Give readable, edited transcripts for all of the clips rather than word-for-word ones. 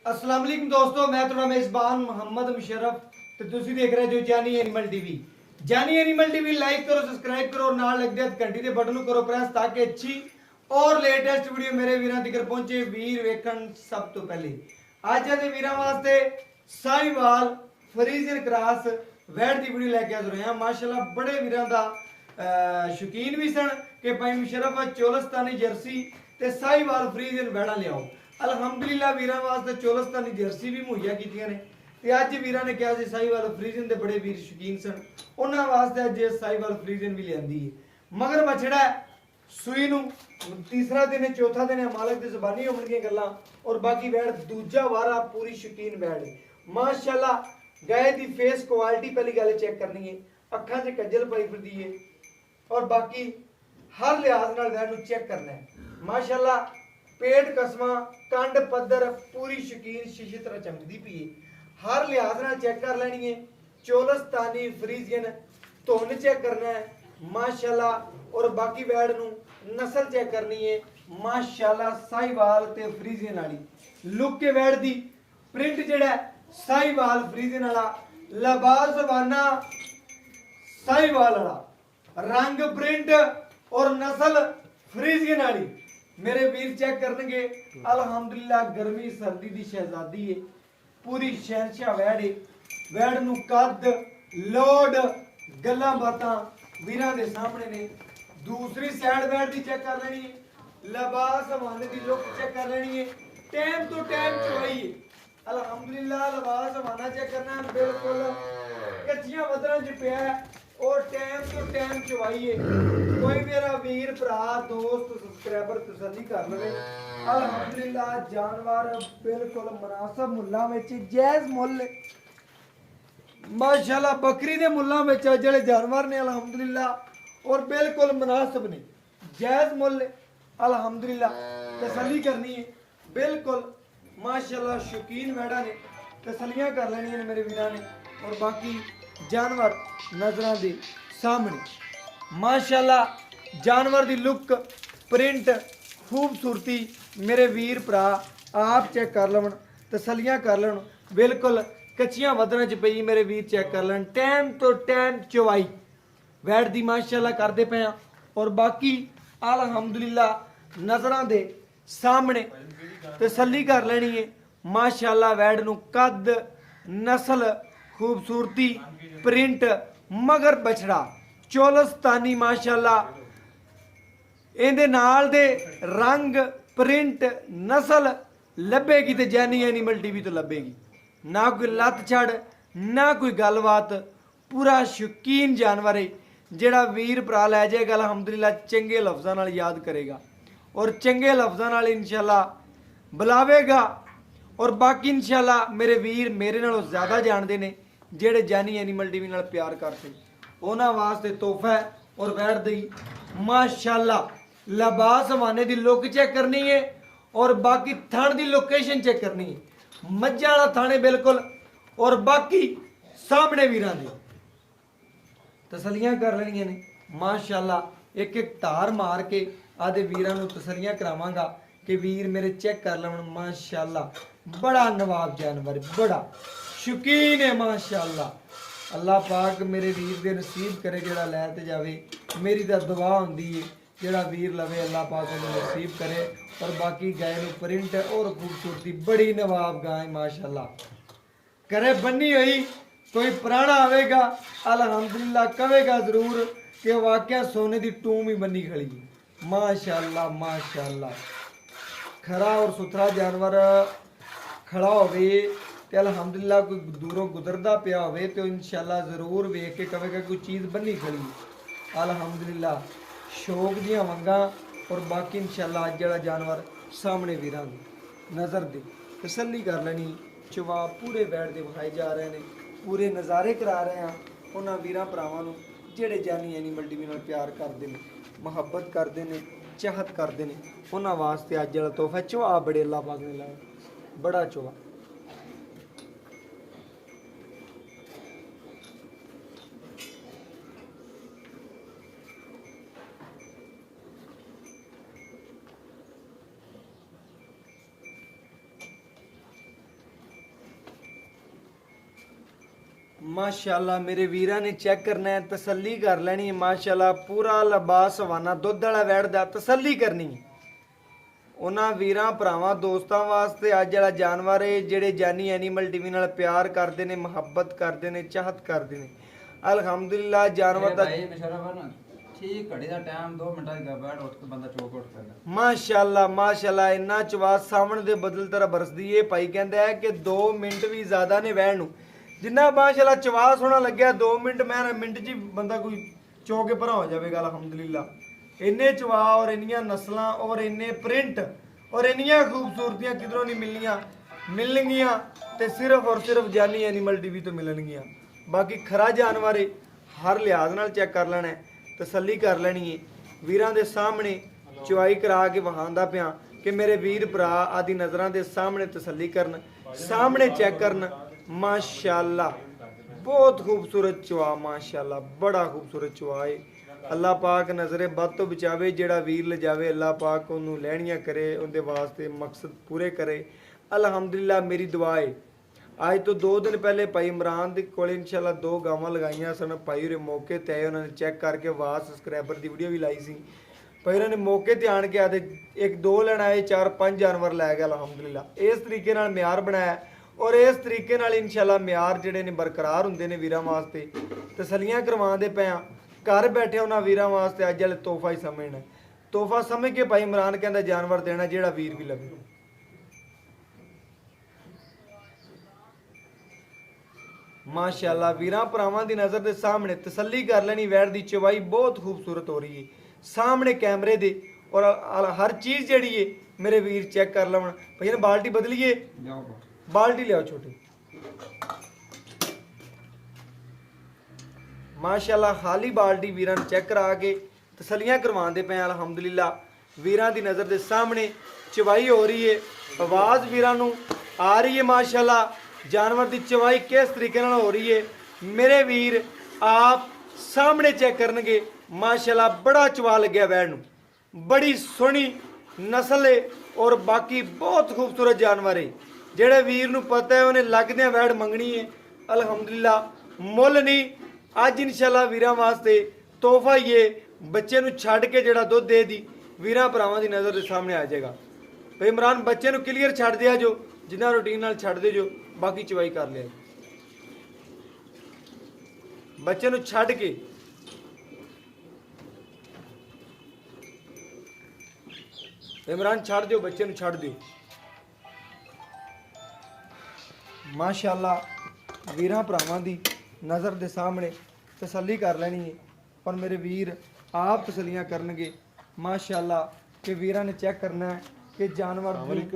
अस्सलाम वालेकुम दोस्तों, मैं थोड़ा मेजबान मोहम्मद मुशर्रफ ਤੇ ਤੁਸੀਂ ਦੇਖ ਰਹੇ ਜੋ ਜਾਨੀ ਐਨੀਮਲ ਟੀਵੀ। ਜਾਨੀ ਐਨੀਮਲ ਟੀਵੀ ਲਾਈਕ ਕਰੋ, ਸਬਸਕ੍ਰਾਈਬ ਕਰੋ, ਨਾਲ ਲੱਗਦੇ ਘੰਟੀ ਦੇ ਬਟਨ ਨੂੰ ਕਰੋ ਪ੍ਰੈਸ ਤਾਂ ਕਿ ਅੱਛੀ ਔਰ ਲੇਟੈਸਟ ਵੀਡੀਓ ਮੇਰੇ ਵੀਰਾਂ ਤੱਕ ਪਹੁੰਚੇ। ਵੀਰ ਵੇਖਣ ਸਭ ਤੋਂ ਪਹਿਲੇ ਅੱਜ ਦੇ ਵੀਰਾਂ ਵਾਸਤੇ ਸਾਈਵਾਲ ਫਰੀਜ਼ਨ ਕ੍ਰਾਸ ਵੈੜ ਦੀ ਵੀਡੀਓ ਲੈ ਕੇ ਆ ਰਹੇ ਹਾਂ। ਮਾਸ਼ਾਅੱਲਾ ਬੜੇ ਵੀਰਾਂ ਦਾ ਸ਼ੌਕੀਨ ਵੀ ਸਨ ਕਿ ਭਾਈ ਮੁਸ਼ਰਫ ਚੋਲਸਤਾਨੀ ਜਰਸੀ ਤੇ ਸਾਈਵਾਲ ਫਰੀਜ਼ਨ ਵੈੜਾਂ ਲਿਆਓ। ਅਲਹਮਦੁਲਿਲਾ ਵੀਰਾਂ ਵਾਸਤੇ ਚੋਲਸਤਾਨੀ ਜਰਸੀ ਵੀ ਮੁਹੱਈਆ ਕੀਤੀਆਂ ਨੇ ਤੇ ਅੱਜ ਵੀਰਾਂ ਨੇ ਕਿਹਾ ਸੀ ਸਾਈਵਾਲ ਫਰੀਜ਼ਨ ਦੇ ਬੜੇ ਵੀਰ ਸ਼ੌਕੀਨ ਸਨ, ਉਹਨਾਂ ਵਾਸਤੇ ਅੱਜ ਸਾਈਵਾਲ ਫਰੀਜ਼ਨ ਵੀ ਲਿਆਂਦੀ ਹੈ। ਮਗਰ ਬਛੜਾ ਸੂਈ ਨੂੰ ਤੀਸਰਾ ਦਿਨ ਹੈ, ਚੌਥਾ ਦਿਨ ਹੈ, ਮਾਲਕ ਦੀ ਜ਼ੁਬਾਨੀ ਹੋਣਗੀਆਂ ਗੱਲਾਂ। ਔਰ ਬਾਕੀ ਵੈੜ ਦੂਜਾ ਵਾਰਾ ਪੂਰੀ ਸ਼ੌਕੀਨ ਵੈੜ ਹੈ ਮਾਸ਼ਾਅੱਲਾ। गाय की फेस क्वालिटी पहली गल चेक करनी है, अखा च कज्जल पाई फिरदी है और बाकी हर लिहाज नाल वैड़ नूं चेक करना है माशाअल्लाह। पेट कसमा कंड पद्धर पूरी शकीन शीशी तरह चमकदी पई है, हर लिहाज नाल चेक कर लेनी है। चोलस्तानी फ्रीजियन धुन चेक करना है माशाअल्लाह। और बाकी वैड़ नूं नस्ल चेक करनी है माशाअल्लाह। साहिवाल ते फ्रीजियन वाली लुक के वैड़ दी प्रिंट जिहड़ा साहिवाल फ्रीजियन वाला लबास वाना साहिवाल वाला रंग प्रिंट और नस्ल फ्रीजियन वाली मेरे वीर चेक करनगे। अल्हम्दुलिल्लाह गर्मी सर्दी दी शहजादी है, पूरी शहनशाह वैड़ है। वैड़ नूं कद लोड गल्लां बातां वीरां दे सामने ने। दूसरी साइड वैड़ दी चेक कर लेनी है, लबास वाने दी लुक चेक कर लेनी है, टाइम तो टाइम चवाई है अल्हम्दुलिल्लाह। लबास वाना चेक करना है, बिल्कुल कच्चियां वदरां च पिया है और टाइम तो टाइम चवाई है। कोई मेरा वीर भरा दोस्त सब्सक्राइबर तसल्ली कर लवे। अल्हम्दुलिल्लाह जानवर बिल्कुल मुनासिब मुल्लां विच जायज़ मुल्ल माशाअल्लाह। बकरी दे मुल्लां विच जेहड़े जानवर ने अल्हम्दुलिल्लाह और बिल्कुल मुनासिब ने, जायज़ मुल्ल अल्हम्दुलिल्लाह। तसल्ली करनी है बिल्कुल माशाअल्लाह। शौकीन वैड़ा ने तसलियां कर लेनी ने मेरे वीरां ने। और बाकी जानवर नजरां दे सामने माशाअल्लाह। जानवर दी लुक प्रिंट खूबसूरती मेरे वीर भरा आप चेक कर लवन, तसलियां कर लवन। बिल्कुल कच्चियां वदरां च पई मेरे वीर चेक कर लवन। टाइम तो टाइम चवाई वैड़ दी माशाअल्लाह करदे पे। और बाकी अल्हम्दुलिल्लाह नजरां दे सामने तसल्ली कर लेनी है माशाअल्लाह। वैड़ नूं कद नस्ल खूबसूरती प्रिंट मगर बछड़ा चोलस्तानी माशाअल्लाह। इहदे नाल दे रंग प्रिंट नस्ल लभेगी तो जैनी एनिमल टीवी तो लभेगी। ना कोई लत छड़ ना कोई गलबात, पूरा शौकीन जानवर है जिहड़ा वीर भरा लै जाएगा अल्हम्दुलिल्लाह चंगे लफ्ज़ां नाल याद करेगा और चंगे लफ्ज़ां नाल इंशाअल्लाह बुलावेगा। और बाकी इंशाअल्लाह मेरे वीर मेरे नालों ज़्यादा जानते हैं जेड़े जानी एनिमल टीवी नाल प्यार करते, उन्हां वास्ते तोहफा है। और वैड़ दी माशाअल्लाह लबास वाने दी लुक चेक करनी है और बाकी थण दी लोकेशन चेक करनी है। मज्जां वाला थण है बिल्कुल। और बाकी सामने वीरां दी तसलियां कर लेनियां ने माशाअल्लाह। एक एक धार मार के आदे वीरां नूं तसलियां करावांगा कि वीर मेरे चेक कर लवन माशाअल्लाह। बड़ा नवाब जानवर, बड़ा शौकीन है माशाअल्लाह। अल्लाह पाक मेरे वीर दे नसीब करे जेड़ा लै ते जावे। मेरी तो दुआ हुंदी है जेड़ा वीर लवे अल्लाह पाक उन्हें नसीब करे। और बाकी गाय नूं प्रिंट और खूबसूरती बड़ी नवाब गाय माशाअल्लाह। करे बन्नी हुई कोई पुराना आवेगा अल्हम्दुलिल्लाह कहेगा जरूर कि वाकया सोने की टूम ही बनी खड़ी माशाअल्लाह माशाअल्लाह। खरा और सुथरा जानवर खड़ा होवे ते अल्हम्दुलिल्लाह कोई दूरों गुजरदा पिया होवे तो इंशाअल्लाह जरूर वेख के कहेगा कोई चीज़ बनी खड़ी अल्हम्दुलिल्लाह। शौक दियां वंगां। और बाकी इंशाअल्लाह जिहड़ा जानवर सामने वीरां नज़र दे तसल्ली कर लेनी। चवा पूरे वैड़ दे विखाए जा रहे हैं, पूरे नज़ारे करा रहे हैं उन्हां वीरां भरावां नूं जिहड़े जानी एनिमल टीवी नाल प्यार करते हैं, मुहब्बत करते हैं, चाहत करते हैं। उन्हां वास्ते अज वाला तोहफा चवा बड़े अल्लाह पाक ने लाया, बड़ा चवा। माशाल्लाह मेरे वीरा ने चेक करना है, तसल्ली कर लेनी है। माशाल्लाह पूरा लिबास सवाना दुध वाला वैठदा, तसल्ली करनी है। ਉਹਨਾਂ ਵੀਰਾਂ ਭਰਾਵਾਂ ਦੋਸਤਾਂ ਵਾਸਤੇ ਅੱਜ ਜਿਹੜਾ ਜਾਨਵਰ ਹੈ ਜਿਹੜੇ ਜਾਨੀ ਐਨੀਮਲ ਟੀਵੀ ਨਾਲ ਪਿਆਰ ਕਰਦੇ ਨੇ, ਮੁਹੱਬਤ ਕਰਦੇ ਨੇ, ਚਾਹਤ ਕਰਦੇ ਨੇ, ਅਲਹਮਦੁਲਿਲਾ ਜਾਨਵਰ ਦਾ ਭਾਈ ਮੁਸ਼ਰਫ ਨਾ ਠੀਕ ਘੜੀ ਦਾ ਟਾਈਮ 2 ਮਿੰਟਾਂ ਦੀ ਗੱਬੜ ਉੱਠ ਕੇ ਬੰਦਾ ਚੋਕ ਉੱਠ ਪੈਂਦਾ। ਮਾਸ਼ਾਅੱਲਾ ਮਾਸ਼ਾਅੱਲਾ ਇੰਨਾ ਚਵਾ ਸਾਹਮਣੇ ਦੇ ਬਦਲ ਤਰ੍ਹਾਂ ਬਰਸਦੀ ਏ। ਭਾਈ ਕਹਿੰਦਾ ਹੈ ਕਿ 2 ਮਿੰਟ ਵੀ ਜ਼ਿਆਦਾ ਨੇ ਵਹਿਣ ਨੂੰ, ਜਿੰਨਾ ਮਾਸ਼ਾਅੱਲਾ ਚਵਾ ਸੋਹਣਾ ਲੱਗਿਆ 2 ਮਿੰਟ ਮੈਂ ਮਿੰਟ 'ਚ ਹੀ ਬੰਦਾ ਕੋਈ ਚੋ ਕੇ ਭਰਾ ਹੋ ਜਾਵੇਗਾ ਅਲਹਮਦੁਲਿਲਾ। ਇੰਨੇ ਚਵਾ ਔਰ ਇੰਨੀਆਂ ਨਸਲਾਂ ਔਰ ਇੰਨੇ ਪ੍ਰਿੰਟ ਔਰ ਇੰਨੀਆਂ ਖੂਬਸੂਰਤੀਆਂ ਕਿਧਰੋਂ ਨਹੀਂ ਮਿਲਣਗੀਆਂ ਤੇ ਸਿਰਫ ਔਰ ਸਿਰਫ ਜਾਨੀ ਐਨੀਮਲ ਟੀਵੀ ਤੋਂ ਮਿਲਣਗੀਆਂ। ਬਾਕੀ ਖਰਾ ਜਾਨਵਰ ਏ, ਹਰ ਲਿਹਾਜ਼ ਨਾਲ ਚੈੱਕ ਕਰ ਲੈਣਾ, ਤਸੱਲੀ ਕਰ ਲੈਣੀ ਏ। ਵੀਰਾਂ ਦੇ ਸਾਹਮਣੇ ਚੁਆਈ ਕਰਾ ਕੇ ਵਹਾਉਂਦਾ ਪਿਆ ਕਿ ਮੇਰੇ ਵੀਰ ਭਰਾ ਆਦੀ ਨਜ਼ਰਾਂ ਦੇ ਸਾਹਮਣੇ ਤਸੱਲੀ ਕਰਨ, ਸਾਹਮਣੇ ਚੈੱਕ ਕਰਨ। ਮਾਸ਼ਾਅੱਲਾ ਬਹੁਤ ਖੂਬਸੂਰਤ ਚੁਆ, ਮਾਸ਼ਾਅੱਲਾ ਬੜਾ ਖੂਬਸੂਰਤ ਚੁਆ ਏ। ਅੱਲਾਹ ਪਾਕ ਨਜ਼ਰੇ ਬਦ ਤੋਂ ਬਚਾਵੇ, ਜਿਹੜਾ ਵੀਰ ਲਿਜਾਵੇ ਅੱਲਾਹ ਪਾਕ ਉਹਨੂੰ ਲੈਣੀਆਂ ਕਰੇ, ਉਹਦੇ ਵਾਸਤੇ ਮਕਸਦ ਪੂਰੇ ਕਰੇ। ਅਲਹਮਦੁਲਿਲਾ ਮੇਰੀ ਦੁਆ ਹੈ। ਅੱਜ ਤੋਂ 2 ਦਿਨ ਪਹਿਲੇ ਭਾਈ ਇਮਰਾਨ ਦੇ ਕੋਲ ਇਨਸ਼ਾਅੱਲਾ 2 ਗਾਵਾਂ ਲਗਾਈਆਂ ਸਨ। ਭਾਈ ਉਹਦੇ ਮੌਕੇ ਤੇ ਆਏ, ਉਹਨਾਂ ਨੇ ਚੈੱਕ ਕਰਕੇ ਆਵਾਜ਼ ਸਬਸਕ੍ਰਾਈਬਰ ਦੀ ਵੀਡੀਓ ਵੀ ਲਾਈ ਸੀ। ਭਾਈ ਉਹਨਾਂ ਨੇ ਮੌਕੇ ਤੇ ਆਣ ਕੇ ਆਦੇ 1-2 ਲੈਣ ਆਏ, 4-5 ਜਾਨਵਰ ਲੈ ਗਏ ਅਲਹਮਦੁਲਿਲਾ। ਇਸ ਤਰੀਕੇ ਨਾਲ ਮਿਆਰ ਬਣਾਇਆ ਔਰ ਇਸ ਤਰੀਕੇ ਨਾਲ ਇਨਸ਼ਾਅੱਲਾ ਮਿਆਰ ਜਿਹੜੇ ਨੇ ਬਰਕਰਾਰ ਹੁੰਦੇ ਨੇ ਵੀਰਾਂ ਵਾਸਤੇ। ਤਸੱਲੀਆਂ ਕਰਵਾਉਂਦੇ ਪਏ ਆ ਘਰ ਬੈਠੇ ਉਹਨਾਂ ਵੀਰਾਂ ਵਾਸਤੇ। ਅੱਜ ਵਾਲੇ ਤੋਹਫਾ ਹੀ ਸਮਝਣਾ, ਤੋਹਫਾ ਸਮਝ ਕੇ ਭਾਈ ਇਮਰਾਨ ਕਹਿੰਦਾ ਜਾਨਵਰ ਦੇਣਾ ਜਿਹੜਾ ਵੀਰ ਵੀ ਲਵੇ। ਮਾਸ਼ਾਅੱਲਾ ਵੀਰਾਂ ਭਰਾਵਾਂ ਦੀ ਨਜ਼ਰ ਦੇ ਸਾਹਮਣੇ ਤਸੱਲੀ ਕਰ ਲੈਣੀ। ਵੈੜ ਦੀ ਚਵਾਈ ਬਹੁਤ ਖੂਬਸੂਰਤ ਹੋ ਰਹੀ ਹੈ ਸਾਹਮਣੇ ਕੈਮਰੇ ਦੇ, ਔਰ ਹਰ ਚੀਜ਼ ਜਿਹੜੀ ਹੈ ਮੇਰੇ ਵੀਰ ਚੈੱਕ ਕਰ ਲਵਣ। ਭਈਆ ਬਾਲਟੀ ਬਦਲੀਏ, ਬਾਲਟੀ ਲਿਆਓ ਛੋਟੀ। ਮਾਸ਼ਾਅੱਲਾ ਖਾਲੀ ਬਾਲਟੀ ਵੀਰਾਂ ਨੂੰ ਚੈੱਕ ਕਰਾ ਕੇ ਤਸੱਲੀਆਂ ਕਰਵਾਉਂਦੇ ਪਏ ਅਲਹਮਦੁਲਿਲਾ। ਵੀਰਾਂ ਦੀ ਨਜ਼ਰ ਦੇ ਸਾਹਮਣੇ ਚਵਾਈ ਹੋ ਰਹੀ ਹੈ, ਆਵਾਜ਼ ਵੀਰਾਂ ਨੂੰ ਆ ਰਹੀ ਹੈ। ਮਾਸ਼ਾਅੱਲਾ ਜਾਨਵਰ ਦੀ ਚਵਾਈ ਕਿਸ ਤਰੀਕੇ ਨਾਲ ਹੋ ਰਹੀ ਹੈ ਮੇਰੇ ਵੀਰ ਆਪ ਸਾਹਮਣੇ ਚੈੱਕ ਕਰਨਗੇ। ਮਾਸ਼ਾਅੱਲਾ ਬੜਾ ਚਵਾ ਲੱਗਿਆ ਵੈੜ ਨੂੰ, ਬੜੀ ਸੋਹਣੀ ਨਸਲ ਹੈ ਔਰ ਬਾਕੀ ਬਹੁਤ ਖੂਬਸੂਰਤ ਜਾਨਵਰ ਹੈ। ਜਿਹੜੇ ਵੀਰ ਨੂੰ ਪਤਾ ਹੈ ਉਹਨੇ ਲੱਗਦਿਆਂ ਵੈੜ ਮੰਗਣੀ ਹੈ ਅਲਹਮਦੁਲਿਲਾ, ਮੁੱਲ ਨਹੀਂ। ਅੱਜ ਇਨਸ਼ਾਅੱਲਾ ਵੀਰਾਂ ਵਾਸਤੇ ਤੋਹਫਾ ਹੀ ਹੈ, ਬੱਚੇ ਨੂੰ ਛੱਡ ਕੇ ਜਿਹੜਾ ਦੁੱਧ ਦੇ ਦੀ ਵੀਰਾਂ ਭਰਾਵਾਂ ਦੀ ਨਜ਼ਰ ਦੇ ਸਾਹਮਣੇ ਆ ਜਾਏਗਾ। ਭਈ ਇਮਰਾਨ ਬੱਚੇ ਨੂੰ ਕਲੀਅਰ ਛੱਡ ਦਿਆ ਜੋ, ਜਿੰਨਾ ਰੂਟੀਨ ਨਾਲ ਛੱਡ ਦੇ ਜੋ, ਬਾਕੀ ਚਵਾਈ ਕਰ ਲਿਆ। ਬੱਚੇ ਨੂੰ ਛੱਡ ਕੇ ਇਮਰਾਨ ਛੱਡ ਦਿਓ, ਬੱਚੇ ਨੂੰ ਛੱਡ ਦਿਓ। ਮਾਸ਼ਾਅੱਲਾ ਵੀਰਾਂ ਭਰਾਵਾਂ ਦੀ ਨਜ਼ਰ ਦੇ ਸਾਹਮਣੇ ਤਸੱਲੀ ਕਰ ਲੈਣੀ ਹੈ ਪਰ ਮੇਰੇ ਵੀਰ ਆਪ ਤਸੱਲੀਆਂ ਕਰਨਗੇ। ਮਾਸ਼ਾਅੱਲਾ ਕਿ ਵੀਰਾਂ ਨੇ ਚੈੱਕ ਕਰਨਾ ਹੈ ਕਿ ਜਾਨਵਰ ਦੀ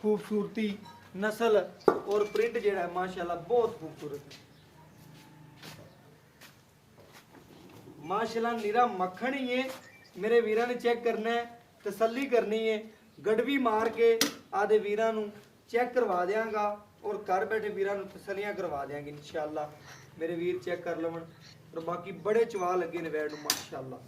ਖੂਬਸੂਰਤੀ, ਨਸਲ ਔਰ ਪ੍ਰਿੰਟ ਜਿਹੜਾ ਹੈ ਮਾਸ਼ਾਅੱਲਾ ਬਹੁਤ ਖੂਬਸੂਰਤ ਹੈ। ਮਾਸ਼ਾਅੱਲਾ ਨੀਰਾ ਮੱਖਣ ਹੀ ਹੈ। ਮੇਰੇ ਵੀਰਾਂ ਨੇ ਚੈੱਕ ਕਰਨਾ ਹੈ, ਤਸੱਲੀ ਕਰਨੀ ਹੈ। ਗੜਵੀ ਮਾਰ ਕੇ ਆਦੇ ਵੀਰਾਂ ਨੂੰ ਚੈੱਕ ਕਰਵਾ ਦਿਆਂਗਾ ਔਰ ਘਰ ਬੈਠੇ ਵੀਰਾਂ ਨੂੰ ਤਸੱਲੀਆਂ ਕਰਵਾ ਦਿਆਂਗੇ ਇਨਸ਼ਾਅੱਲਾ। ਮੇਰੇ ਵੀਰ ਚੈੱਕ ਕਰ ਲਵਣ ਔਰ ਬਾਕੀ ਬੜੇ ਚਵਾ ਲੱਗੇ ਨੇ ਵੈੜ ਨੂੰ ਮਾਸ਼ਾਅੱਲਾ।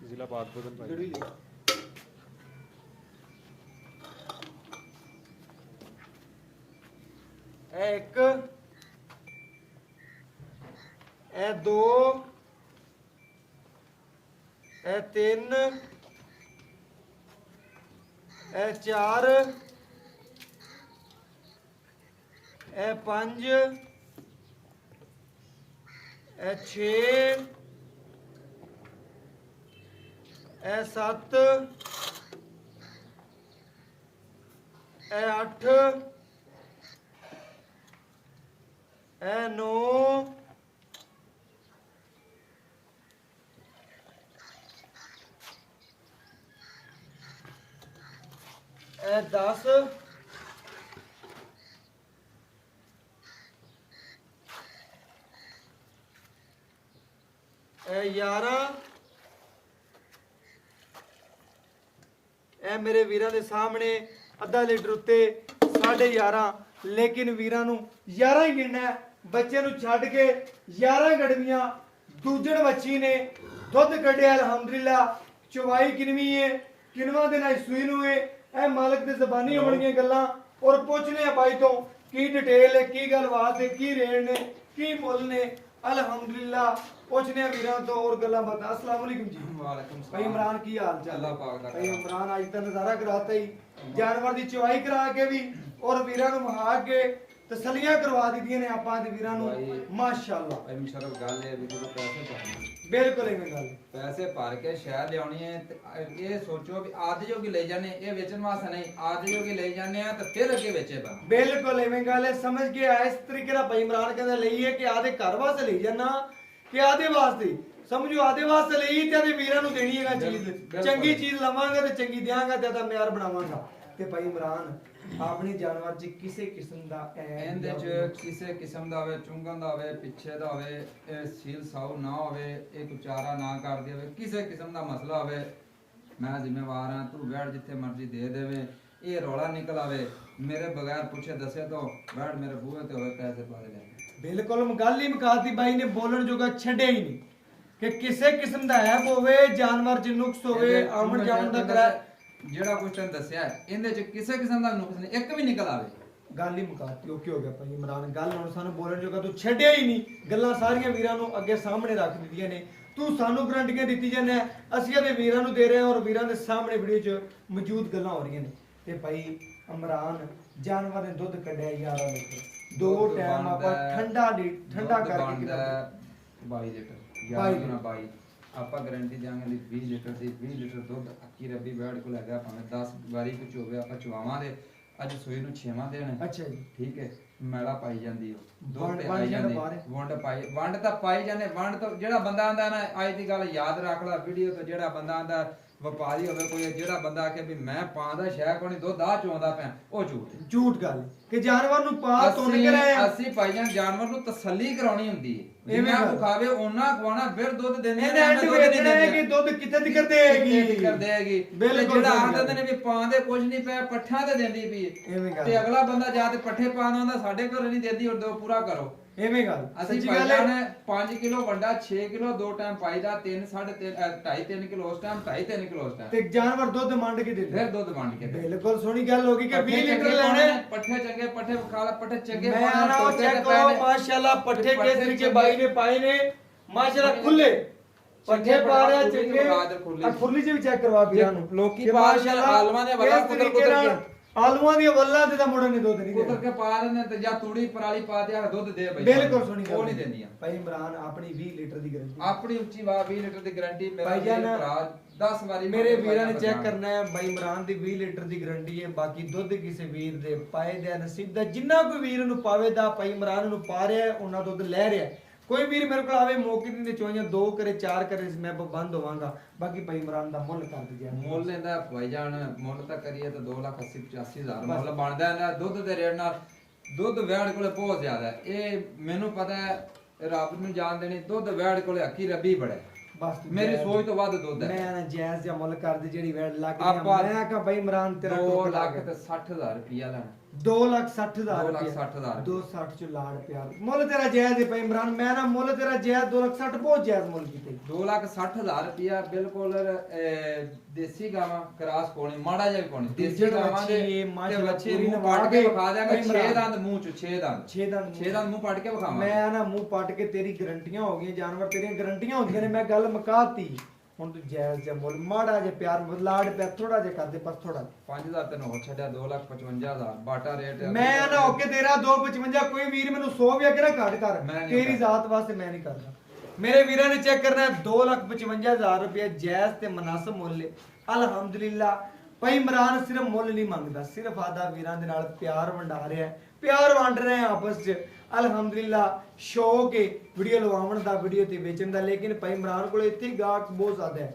ਜ਼ਿਲ੍ਹਾ ਪਾਕਪਤਨ ਭਾਈ। ਇਹ 1 ਇਹ 2 ਇਹ 3 ਇਹ 4 ਇਹ 5 ਇਹ 6 ਇਹ 7 ਇਹ 8 ਇਹ 9 ਇਹ 10 ਇਹ 11 ਇਹ ਮੇਰੇ ਵੀਰਾਂ ਦੇ ਸਾਹਮਣੇ ਅੱਧਾ ਲੀਟਰ ਉੱਤੇ 11.5 ਲੇਕਿਨ ਵੀਰਾਂ ਨੂੰ 11 ਹੀ ਗਿਣਨਾ ਹੈ। ਬੱਚੇ ਨੂੰ ਛੱਡ ਕੇ 11 ਗੜਵੀਆਂ ਦੂਜਣ ਵੱਛੀ ਨੇ ਦੁੱਧ ਕੱਢਿਆ ਅਲਹਮਦੁਲਿਲਾ। ਚਵਾਈ ਕਿਨਵੀਂ ਹੈ, ਕਿਨਵਾ ਦੇ ਨਾਲ ਸੂਈ ਨੂੰ ਹੈ, ਇਹ ਮਾਲਕ ਦੇ ਜ਼ਬਾਨੀ ਹੋਣਗੀਆਂ ਗੱਲਾਂ। ਔਰ ਪੁੱਛਨੇ ਆ ਬਾਈ ਤੋਂ ਕੀ ਡਿਟੇਲ ਹੈ, ਕੀ ਗੱਲਬਾਤ ਹੈ, ਕੀ ਰੇਟ ਨੇ, ਕੀ ਮੁੱਲ ਨੇ। ਅਲਹਮਦੁਲਿਲਾ ਪੁੱਛਨੇ ਆ ਵੀਰਾਂ ਤੋਂ ਔਰ ਗੱਲਾਂ ਬਾਤਾਂ। अस्सलाम वालेकुम जी। ਵਾਲੇਕੁਮ भाई इमरान की हाल चाल? अल्लाह पाक दा भाई इमरान आज तक नजारा कराता ही जानवर ਦੀ ਚਵਾਈ ਕਰਾ ਕੇ ਵੀ ਔਰ ਵੀਰਾਂ ਨੂੰ ਮਹਾ ਕੇ ਤਸੱਲੀਆਂ ਕਰਵਾ ਦਿੱਤੀਆਂ ਨੇ ਆਪਾਂ ਦੇ ਵੀਰਾਂ ਨੂੰ ਭਾਈ, ਮਾਸ਼ਾਅੱਲਾ। ਭਾਈ ਮੁਸ਼ਰਫ ਗੱਲ ਹੈ ਵੀ ਜਦੋਂ ਪੈਸੇ ਪਾਣੇ ਬਿਲਕੁਲ ਇਵੇਂ ਗੱਲ ਹੈ। ਪੈਸੇ ਭਰ ਕੇ ਸ਼ਹਿਰ ਲਿਆਉਣੀ ਹੈ ਤੇ ਇਹ ਸੋਚੋ ਵੀ ਆਦ ਜੋਗੀ ਲੈ ਜਾਣੇ, ਇਹ ਵੇਚਣ ਵਾਸਤੇ ਨਹੀਂ, ਆਦ ਜੋਗੀ ਲੈ ਜਾਣੇ ਆ ਤੇ ਫਿਰ ਅੱਗੇ ਵੇਚੇ ਬਾ। ਬਿਲਕੁਲ ਇਵੇਂ ਗੱਲ ਹੈ। ਸਮਝ ਕੇ ਆਇਆ ਇਸ ਤਰੀਕੇ ਨਾਲ ਭਾਈ ਇਮਰਾਨ ਕਹਿੰਦਾ ਲਈਏ ਕਿ ਆਦੇ ਘਰ ਵਾਸਤੇ ਲਈ ਜਾਣਾ ਕਿ ਆਦੇ ਵਾਸਤੇ ਸਮਝੋ, ਆਦੇ ਵਾਸਤੇ ਲਈ ਤੇ ਆਦੇ ਵੀਰਾਂ ਨੂੰ ਦੇਣੀ ਹੈਗਾ ਚੀਜ਼। ਚੰਗੀ ਚੀਜ਼ ਲਵਾਂਗੇ ਤੇ ਚੰਗੀ ਦਿਆਂਗਾ ਤੇ ਤਾਂ ਮਿਆਰ ਬਣਾਵਾਂਗਾ। ਤੇ ਭਾਈ ਇਮਰਾਨ ਆਪਣੀ ਜਾਨਵਰ ਚ ਕਿਸੇ ਕਿਸਮ ਦਾ ਇਹਦੇ ਚ ਕਿਸੇ ਕਿਸਮ ਦਾ ਹੋਵੇ, ਚੁੰਗਣ ਦਾ ਹੋਵੇ, ਪਿੱਛੇ ਦਾ ਹੋਵੇ, ਇਹ ਸੀਲ ਸਾਊ ਨਾ ਹੋਵੇ, ਇਹ ਕੁਚਾਰਾ ਨਾ ਕਰ ਦੇਵੇ, ਕਿਸੇ ਕਿਸਮ ਦਾ ਮਸਲਾ ਹੋਵੇ, ਮੈਂ ਜ਼ਿੰਮੇਵਾਰ ਹਾਂ। ਤੂੰ ਬੈਠ ਜਿੱਥੇ ਮਰਜ਼ੀ ਦੇ ਦੇਵੇ, ਇਹ ਰੌਲਾ ਨਿਕਲ ਆਵੇ ਮੇਰੇ ਬਗੈਰ ਪੁੱਛੇ ਦੱਸੇ ਤੋਂ ਬੈਠ ਮੇਰੇ ਬੂਹੇ ਤੇ ਹੋਵੇ, ਪੈਸੇ ਪਾ ਦੇ ਲੈ। ਬਿਲਕੁਲ ਗੱਲ ਹੀ ਮੁਕਾਤੀ ਬਾਈ ਨੇ, ਬੋਲਣ ਜੋਗਾ ਛੱਡਿਆ ਹੀ ਨਹੀਂ ਕਿ ਕਿਸੇ ਕਿਸਮ ਦਾ ਐਬ ਹੋਵੇ, ਜਾਨਵਰ ਚ ਨੁਕਸ ਹੋਵੇ, ਆਮਣ ਜਾਮਣ ਦਾ ਕਰਾ ਜਿਹੜਾ ਕੁਝ ਤੈਨੂੰ ਦੱਸਿਆ ਇਹਦੇ ਚ ਕਿਸੇ ਕਿਸਮ ਦਾ ਨੁਕਸ ਨਹੀਂ, ਇੱਕ ਵੀ ਨਿਕਲ ਆਵੇ। ਗੱਲ ਹੀ ਮੁਕਾਤੀ। ਓਕੇ ਹੋ ਗਿਆ ਭਾਈ ਇਮਰਾਨ। ਗੱਲ ਹੁਣ ਸਾਨੂੰ ਬੋਲਣ ਜੋਗਾ ਤੂੰ ਛੱਡਿਆ ਹੀ ਨਹੀਂ। ਗੱਲਾਂ ਸਾਰੀਆਂ ਵੀਰਾਂ ਨੂੰ ਅੱਗੇ ਸਾਹਮਣੇ ਰੱਖ ਦਿੱਤੀਆਂ ਨੇ। ਤੂੰ ਸਾਨੂੰ ਗਰੰਟੀਆਂ ਦਿੱਤੀ ਜਾਂਦਾ, ਅਸੀਂ ਇਹਦੇ ਵੀਰਾਂ ਨੂੰ ਦੇ ਰਹੇ ਹਾਂ ਔਰ ਵੀਰਾਂ ਦੇ ਸਾਹਮਣੇ ਵੀਡੀਓ 'ਚ ਮੌਜੂਦ ਗੱਲਾਂ ਹੋ ਰਹੀਆਂ ਨੇ। ਤੇ ਭਾਈ ਇਮਰਾਨ ਜਾਨਵਰ ਨੇ ਦੁੱਧ ਕੱਢਿਆ 11 ਲੀਟਰ, ਦੋ ਟਾਈਮ ਆਪਾਂ ਠੰਡਾ ਕਰਕੇ ਕਿਤਾ 22 ਲੀਟਰ 11 ਨਾ 22 ਆਪਾਂ ਗਾਰੰਟੀ ਦਿਆਂਗੇ ਦੀ 20 ਲੀਟਰ ਦੀ। 20 ਲੀਟਰ ਦੁੱਧ ਅੱਕੀ ਰੱਬੀ ਬੈੜ ਕੋਲ ਹੈਗਾ, ਭਾਵੇਂ 10 ਵਾਰੀ ਕੁਝ ਹੋਵੇ ਆਪਾਂ ਚਵਾਵਾਂ ਦੇ। ਅੱਜ ਸੂਈ ਨੂੰ 6ਵਾਂ ਦੇਣ। ਅੱਛਾ ਜੀ, ਠੀਕ ਹੈ। ਮੈਲਾ ਪਾਈ ਜਾਂਦੀ ਉਹ ਵੰਡ ਦੁੱਧ ਪਾਈ ਪਾਈ ਜਾਂਦੀ, ਜਾਂਦੇ, ਵੰਡ ਤਾਂ ਪਾਈ ਜਾਂਦੇ। ਵੰਡ ਤੋਂ ਜਿਹੜਾ ਬੰਦਾ ਆਂਦਾ ਨਾ, ਅੱਜ ਦੀ ਗੱਲ ਯਾਦ ਰੱਖ ਲੈ ਵੀਡੀਓ ਤੋਂ, ਜਿਹੜਾ ਬੰਦਾ ਆਂਦਾ ਵਪਾਰੀ ਹੋਵੇ ਕੋਈ, ਜਿਹੜਾ ਬੰਦਾ ਆਖੇ ਵੀ ਮੈਂ ਪਾਉਂਦਾ ਸ਼ਹਿਰ ਕੋਣੀ ਦੁੱਧ ਆ ਚੋਂਦਾ ਪਿਆ, ਉਹ ਝੂਠ ਗੱਲ ਕਿ ਜਾਨਵਰ ਨੂੰ ਪਾ ਤੁੰਨ ਕੇ ਰਹੇ ਆ। ਅਸੀਂ ਭਾਈ ਜਾਨ ਜਾਨਵਰ ਨੂੰ ਤਸੱਲੀ ਕਰਾਉਣੀ ਹੁੰਦੀ ਹੈ। ਇਵੇਂ ਜਿੰਨਾ ਗੱਲ। ਖਾਵੇ ਉਹਨਾਂ ਖਵਾਣਾ, ਫਿਰ ਦੁੱਧ ਦਿੰਦੇ ਇਹਨੇ ਐਂਡ ਵੇਖਣਾ ਹੈ ਕਿ ਦੁੱਧ ਕਿੱਥੇ ਤੱਕ ਦੇਗੀ। ਬਿਲਕੁਲ। ਜਿਹੜਾ ਆਂਦੇ ਨੇ ਵੀ ਪਾਉਂਦੇ ਕੁਝ ਨਹੀਂ ਪਿਆ, ਪੱਠਿਆਂ ਤੇ ਦਿੰਦੀ ਪਈ ਐਵੇਂ ਗੱਲ। ਤੇ ਅਗਲਾ ਬੰਦਾ ਜਾ ਤੇ ਪੱਠੇ ਪਾਉਂਦਾ ਹੁੰਦਾ, ਸਾਡੇ ਘਰ ਨਹੀਂ ਦਿੰਦੀ, ਉਹ ਪੂਰਾ ਕਰੋ। ਐਵੇਂ ਗੱਲ। ਅਸੀਂ ਸੱਚੀ ਭਾਈ ਗੱਲ ਜਾਨ ਹੈ। 5 ਕਿਲੋ ਵੰਡਾ, 6 ਕਿਲੋ ਦੋ ਟਾਈਮ ਪਾਈਦਾ, 3 3.5 2.5 ਕਿਲੋ ਉਸ ਟਾਈਮ, 2.5 3 ਕਿਲੋ ਉਸ ਟਾਈਮ, ਤੇ ਜਾਨਵਰ ਦੁੱਧ ਮੰਡ ਕੇ ਦਿੰਦੇ। ਫਿਰ ਦੁੱਧ ਵੰਡ ਕੇ ਦੇ। ਬਿਲਕੁਲ ਸੋਹਣੀ ਗੱਲ ਹੋ ਗਈ ਕਿ 20 ਲੀਟਰ ਚੰਗੇ ਲੈਣੇ। ਪੱਠੇ ਚੰਗੇ, ਪੱਠੇ ਖਾ ਲੈ, ਪੱਠੇ ਚੰਗੇ ਮੈਂ ਨਾ ਉਹ ਚੈੱਕ ਕਰੋ ਮਾਸ਼ਾਅੱਲਾ, ਪੱਠੇ ਕਿਸ ਤਰੀਕੇ ਬਾਈ ਨੇ ਪਾਏ ਨੇ ਮਾਸ਼ਾਅੱਲਾ, ਖੁੱਲੇ ਪੱਠੇ ਪਾ ਰਿਹਾ ਚੰਗੇ। ਆ ਖੁਰਲੀ ਚ ਵੀ ਚੈੱਕ ਕਰਵਾ ਵੀਰਾਂ ਨੂੰ। ਲੋਕੀ ਮਾਸ਼ਾਅੱਲਾ ਆਲੂਆਂ ਦੇ ਵੱਲਾ ਕੁਦਰ ਕੇ, ਆਲੂਆਂ ਦੀ ਵੱਲਾ ਤੇ ਤਾਂ ਮੁੰਡੇ ਨੇ ਦੁੱਧ ਨਹੀਂ ਕੁਦਰ ਦੇਣਾ। ਕੇ ਪਾ ਦਿੰਦੇ ਤੇ ਜਾਂ ਤੂੜੀ ਪਰਾਲੀ ਪਾ ਦਿਆ ਦੁੱਧ ਦੇ ਬਈ। ਬਿਲਕੁਲ ਸੋਹਣੀ ਗੱਲ। ਉਹ ਨਹੀਂ ਦਿੰਦੀਆਂ ਭਾਈ ਇਮਰਾਨ ਆਪਣੀ 20 ਲੀਟਰ ਦੀ ਗਾਰੰਟੀ, ਆਪਣੀ ਉੱਚੀ ਵਾ 20 ਲੀਟਰ ਦੀ ਗਾਰੰਟੀ। ਮੇਰਾ ਭਾਈ ਜਾਨ, ਭਰਾ 10 ਵਾਰੀ ਮੇਰੇ ਵੀਰਾਂ ਨੇ ਚੈੱਕ ਕਰਨਾ ਹੈ। ਭਾਈ ਇਮਰਾਨ ਦੀ 20 ਲੀਟਰ ਦੀ ਗਾਰੰਟੀ ਹੈ। ਬਾਕੀ ਦੁੱਧ ਕਿਸੇ ਵੀਰ ਦੇ ਪਾਏ ਦੇ ਨਸੀਬ ਦਾ, ਜਿੰਨਾ ਕੋਈ ਵੀਰ ਨੂੰ ਪਾਵੇ ਦਾ ਭਾਈ ਇਮਰਾਨ ਨੂੰ ਪਾ ਰਿਹਾ ਉਹਨਾਂ ਦੁੱਧ ਲੈ ਰਿਹਾ। ਕੋਈ ਵੀਰ ਮੇਰੇ ਕੋਲ ਆਵੇ ਮੌਕੇ ਦੀ ਚੋਈਆਂ 2 ਕਰੇ 4 ਕਰੇ ਮੈਂ ਬੰਦ ਹੋਵਾਂਗਾ। ਬਾਕੀ ਭਾਈ ਇਮਰਾਨ ਦਾ ਮੁੱਲ ਕਰ ਦਿਆ। ਮੁੱਲ ਲੈਂਦਾ ਭਾਈ ਜਾਨ, ਮੁੱਲ ਤਾਂ ਕਰੀਏ ਤਾਂ 2,80,85,000 ਮੁੱਲ ਬਣਦਾ ਇਹਦਾ। ਦੁੱਧ ਦੇ ਰੇਟ ਨਾਲ ਦੁੱਧ ਵੈੜ ਕੋਲੇ ਬਹੁਤ ਜ਼ਿਆਦਾ ਹੈ। ਇਹ ਮੈਨੂੰ ਪਤਾ ਹੈ, ਰੱਬ ਨੂੰ ਜਾਣ ਦੇਣੀ। ਦੁੱਧ ਵੈੜ ਕੋਲੇ ਅੱਕੀ ਰੱਬੀ ਬੜੇ, ਬਸ ਮੇਰੀ ਸੋਚ ਤੋਂ ਵੱਧ ਦੁੱਧ ਹੈ। ਮੈਂ ਨਾ ਜਾਇਜ਼ ਜਿਹਾ ਮੁੱਲ ਕਰਦੇ ਜਿਹੜੀ ਵੈੜ ਲੱਗ ਗਈ। ਆਪਾਂ ਮੈਂ ਕਹਾਂ ਭਾਈ ਇਮਰਾਨ ਤੇਰਾ 2,60,000 ਰੁਪਇਆ ਲੈਣਾ। 2,60,000 2,60,000 260 ਚ ਲਾੜ ਪਿਆਰ ਮੁੱਲ ਤੇਰਾ ਜਾਇਜ਼ ਹੈ ਭਾਈ ਇਮਰਾਨ। ਮੈਂ ਨਾ ਮੁੱਲ ਤੇਰਾ ਜਾਇਜ਼ 2,60,000 ਬਹੁਤ ਜਾਇਜ਼ ਮੁੱਲ ਕੀਤੇ। 2,60,000 ਰੁਪਇਆ ਬਿਲਕੁਲ। ਦੇਸੀ ਗਾਵਾਂ ਕਰਾਸ ਕੋਣੀ, ਮਾੜਾ ਜਿਹਾ ਵੀ ਕੋਣੀ। ਦੇਸੀ ਗਾਵਾਂ ਦੇ ਤੇ ਬੱਚੇ ਮੂੰਹ ਪੱਟ ਕੇ ਵਿਖਾ ਦਿਆਂਗੇ। 6 ਦੰਦ ਮੂੰਹ ਚ, 6 ਦੰਦ 6 ਦੰਦ ਮੂੰਹ ਪੱਟ ਕੇ ਵਿਖਾਵਾਂ। ਮੈਂ ਨਾ ਮੂੰਹ ਪੱਟ ਕੇ ਤੇਰੀ ਗਰੰਟੀਆਂ ਹੋ ਗਈਆਂ, ਜਾਨਵਰ ਤੇਰੀਆਂ ਗਰੰਟੀਆਂ ਹੁੰਦੀਆਂ ਨੇ। ਮੈਂ ਗੱਲ ਮੁਕਾਤੀ। ਹੁਣ ਤੂੰ ਜਾਇਜ਼ ਜਿਹਾ ਮੁੱਲ, ਮਾੜਾ ਜਿਹਾ ਪਿਆਰ ਲਾੜ ਪਿਆ ਥੋੜਾ ਜਿਹਾ ਕਰਦੇ, ਬਸ ਥੋੜਾ। 5,000 ਤੈਨੂੰ ਹੋਰ ਛੱਡਿਆ, 2,55,000 ਬਾਟਾ ਰੇਟ। ਮੈਂ ਨਾ ਹੋ ਕੇ ਤੇਰਾ 2,55 ਕੋਈ ਵੀਰ ਮੈਨੂੰ 100 ਵੀ ਅੱਗੇ ਨਾ ਘੱਟ ਕਰ, ਮੈਂ ਨਹੀਂ ਤੇਰੀ ਜ਼ਾਤ ਵਾਸਤੇ ਮੈਂ ਨਹੀਂ ਕਰਦਾ। ਮੇਰੇ ਵੀਰਾਂ ਨੇ ਚੈੱਕ ਕਰਨਾ ਹੈ। 2,55,000 ਰੁਪਏ ਜਾਇਜ਼ ਤੇ ਮਨਾਸਬ ਮੁੱਲ ਹੈ। ਅਲਹਮਦੁਲਿਲਾ ਭਾਈ ਇਮਰਾਨ ਸਿਰਫ ਮੁੱਲ ਨਹੀਂ ਮੰਗਦਾ, ਸਿਰਫ ਆਦਾ ਵੀਰਾਂ ਦੇ ਨਾਲ ਪਿਆਰ ਵੰਡਾ ਰਿਹਾ ਹੈ, ਪਿਆਰ ਵੰਡ ਰਹੇ ਆ ਆਪਸ ਚ। ਅਲਹਮਦੁਲਿਲਾ ਸ਼ੌਕ ਹੈ ਵੀਡੀਓ ਲਵਾਉਣ ਦਾ, ਵੀਡੀਓ ਤੇ ਵੇਚਣ ਦਾ। ਲੇਕਿਨ ਭਾਈ ਇਮਰਾਨ ਕੋਲ ਇੱਥੇ ਗਾਹਕ ਬਹੁਤ ਜ਼ਿਆਦਾ ਹੈ।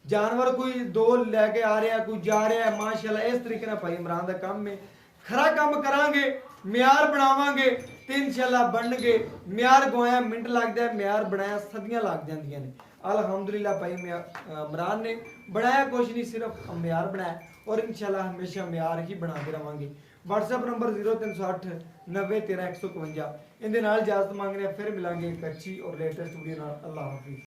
ਜਾਨਵਰ ਕੋਈ 2 ਲੈ ਕੇ ਆ ਰਿਹਾ, ਕੋਈ ਜਾ ਰਿਹਾ, ਮਾਸ਼ਾਅੱਲਾ। ਇਸ ਤਰੀਕੇ ਨਾਲ ਭਾਈ ਇਮਰਾਨ ਦਾ ਕੰਮ ਹੈ। ਖਰਾ ਕੰਮ ਕਰਾਂਗੇ, ਮਿਆਰ ਬਣਾਵਾਂਗੇ ਤੇ ਇਨਸ਼ਾਅੱਲਾ ਬਣਨਗੇ। ਮਿਆਰ ਗਵਾਇਆ ਮਿੰਟ ਲੱਗਦਾ, ਮਿਆਰ ਬਣਾਇਆ ਸਦੀਆਂ ਲੱਗ ਜਾਂਦੀਆਂ ਨੇ। ਅਲਹਮਦੁਲਿਲਾ ਭਾਈ ਇਮਰਾਨ ਨੇ ਬਣਾਇਆ ਕੁਛ ਨਹੀਂ, ਸਿਰਫ ਮਿਆਰ ਬਣਾਇਆ ਔਰ ਇਨਸ਼ਾਅੱਲਾ ਹਮੇਸ਼ਾ ਮਿਆਰ ਹੀ ਬਣਾਉਂਦੇ ਰਵਾਂਗੇ। WhatsApp number 0360 90 13 151। ਇਹਦੇ ਨਾਲ ਇਜਾਜ਼ਤ ਮੰਗਦੇ ਆ। ਫਿਰ ਮਿਲਾਂਗੇ ਇੱਕ ਅੱਛੀ ਔਰ ਲੇਟੈਸਟ ਵੀਡੀਓ ਨਾਲ। ਅੱਲਾਹ ਹਾਫਿਜ਼।